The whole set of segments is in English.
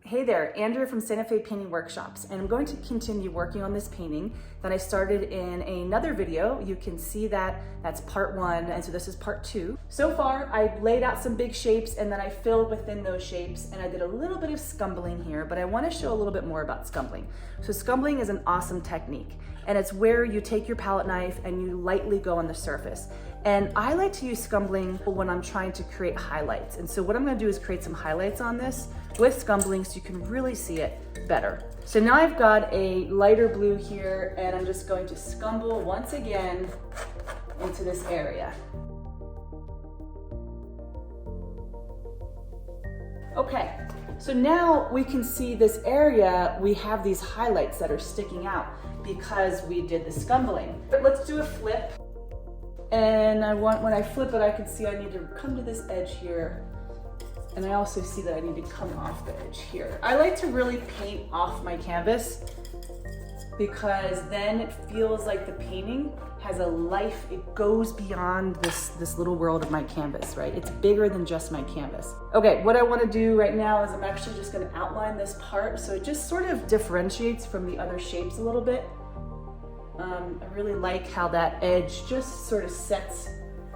Hey there, Andrea from Santa Fe Painting Workshops, and I'm going to continue working on this painting that I started in another video. You can see that that's part 1, and so this is part 2. So far, I laid out some big shapes and then I filled within those shapes, and I did a little bit of scumbling here, but I want to show a little bit more about scumbling. So scumbling is an awesome technique, and it's where you take your palette knife and you lightly go on the surface. And I like to use scumbling when I'm trying to create highlights. And so what I'm gonna do is create some highlights on this with scumbling so you can really see it better. So now I've got a lighter blue here, and I'm just going to scumble once again into this area. Okay, so now we can see this area, we have these highlights that are sticking out because we did the scumbling. But let's do a flip. And when I flip it, I can see I need to come to this edge here. And I also see that I need to come off the edge here. I like to really paint off my canvas because then it feels like the painting has a life. It goes beyond this little world of my canvas, right? It's bigger than just my canvas. Okay, what I want to do right now is I'm actually just going to outline this part so it just sort of differentiates from the other shapes a little bit. I really like how that edge just sort of sets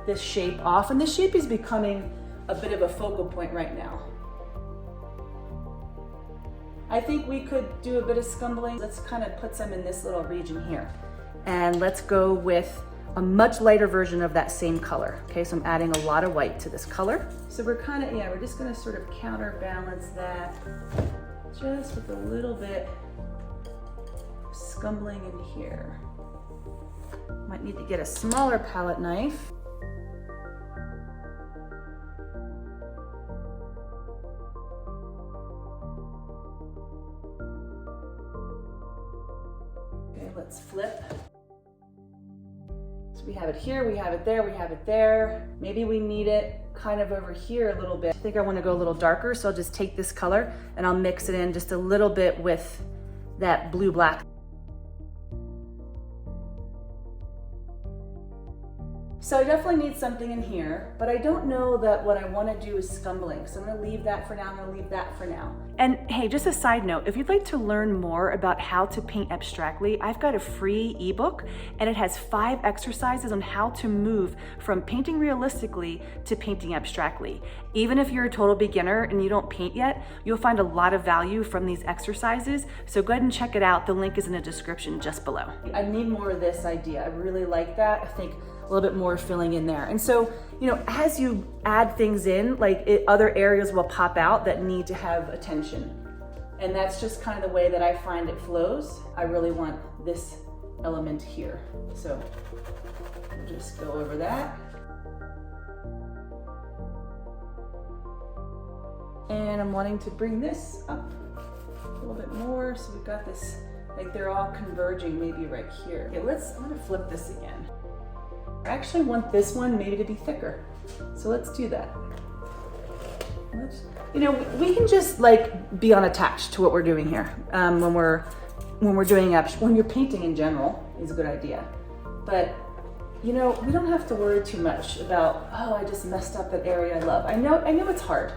this shape off, and this shape is becoming a bit of a focal point right now. I think we could do a bit of scumbling. Let's kind of put some in this little region here. And let's go with a much lighter version of that same color. Okay, so I'm adding a lot of white to this color. So we're kind of, we're just gonna sort of counterbalance that just with a little bit of scumbling in here. Might need to get a smaller palette knife. Okay, let's flip. So we have it here, we have it there, we have it there. Maybe we need it kind of over here a little bit. I think I want to go a little darker, so I'll just take this color and I'll mix it in just a little bit with that blue-black. So I definitely need something in here, but I don't know that what I want to do is scumbling. So I'm going to leave that for now. I'm going to leave that for now. And hey, just a side note, if you'd like to learn more about how to paint abstractly, I've got a free ebook, and it has 5 exercises on how to move from painting realistically to painting abstractly. Even if you're a total beginner and you don't paint yet, you'll find a lot of value from these exercises. So go ahead and check it out. The link is in the description just below. I need more of this idea. I really like that. I think a little bit more filling in there. And so, as you add things in, other areas will pop out that need to have attention. And that's just kind of the way that I find it flows. I really want this element here. So we'll just go over that. And I'm wanting to bring this up a little bit more. So we've got this, they're all converging maybe right here. Okay, I'm gonna flip this again. I actually want this one maybe to be thicker. So let's do that. We can just be unattached to what we're doing here. When you're painting in general is a good idea. But we don't have to worry too much about, oh, I just messed up that area I love. I know it's hard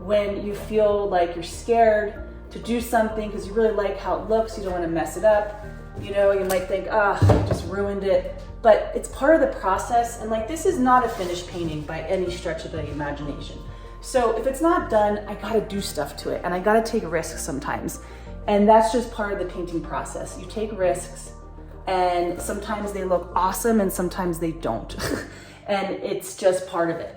when you feel like you're scared to do something because you really like how it looks, you don't want to mess it up. You might think, I just ruined it. But it's part of the process, and this is not a finished painting by any stretch of the imagination. So if it's not done, I gotta do stuff to it, and I gotta take risks sometimes. And that's just part of the painting process. You take risks, and sometimes they look awesome, and sometimes they don't. And it's just part of it.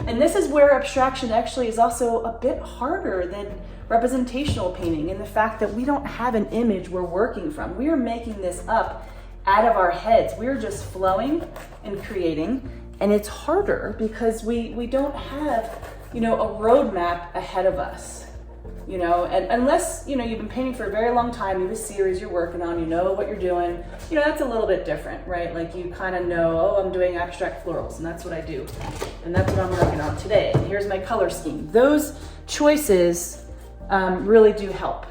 And this is where abstraction actually is also a bit harder than representational painting, in the fact that we don't have an image we're working from. We are making this up out of our heads. We're just flowing and creating, and it's harder because we don't have, a roadmap ahead of us, and unless, you've been painting for a very long time, you have a series you're working on, you know what you're doing, that's a little bit different, right? You kind of know, oh, I'm doing abstract florals, and that's what I do. And that's what I'm working on today. And here's my color scheme. Those choices really do help.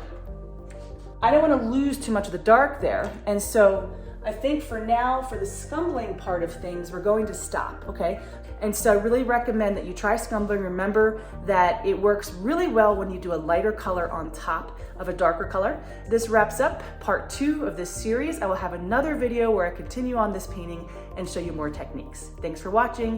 I don't want to lose too much of the dark there, and so I think for now, for the scumbling part of things, we're going to stop, okay? And so I really recommend that you try scumbling. Remember that it works really well when you do a lighter color on top of a darker color. This wraps up part 2 of this series. I will have another video where I continue on this painting and show you more techniques. Thanks for watching.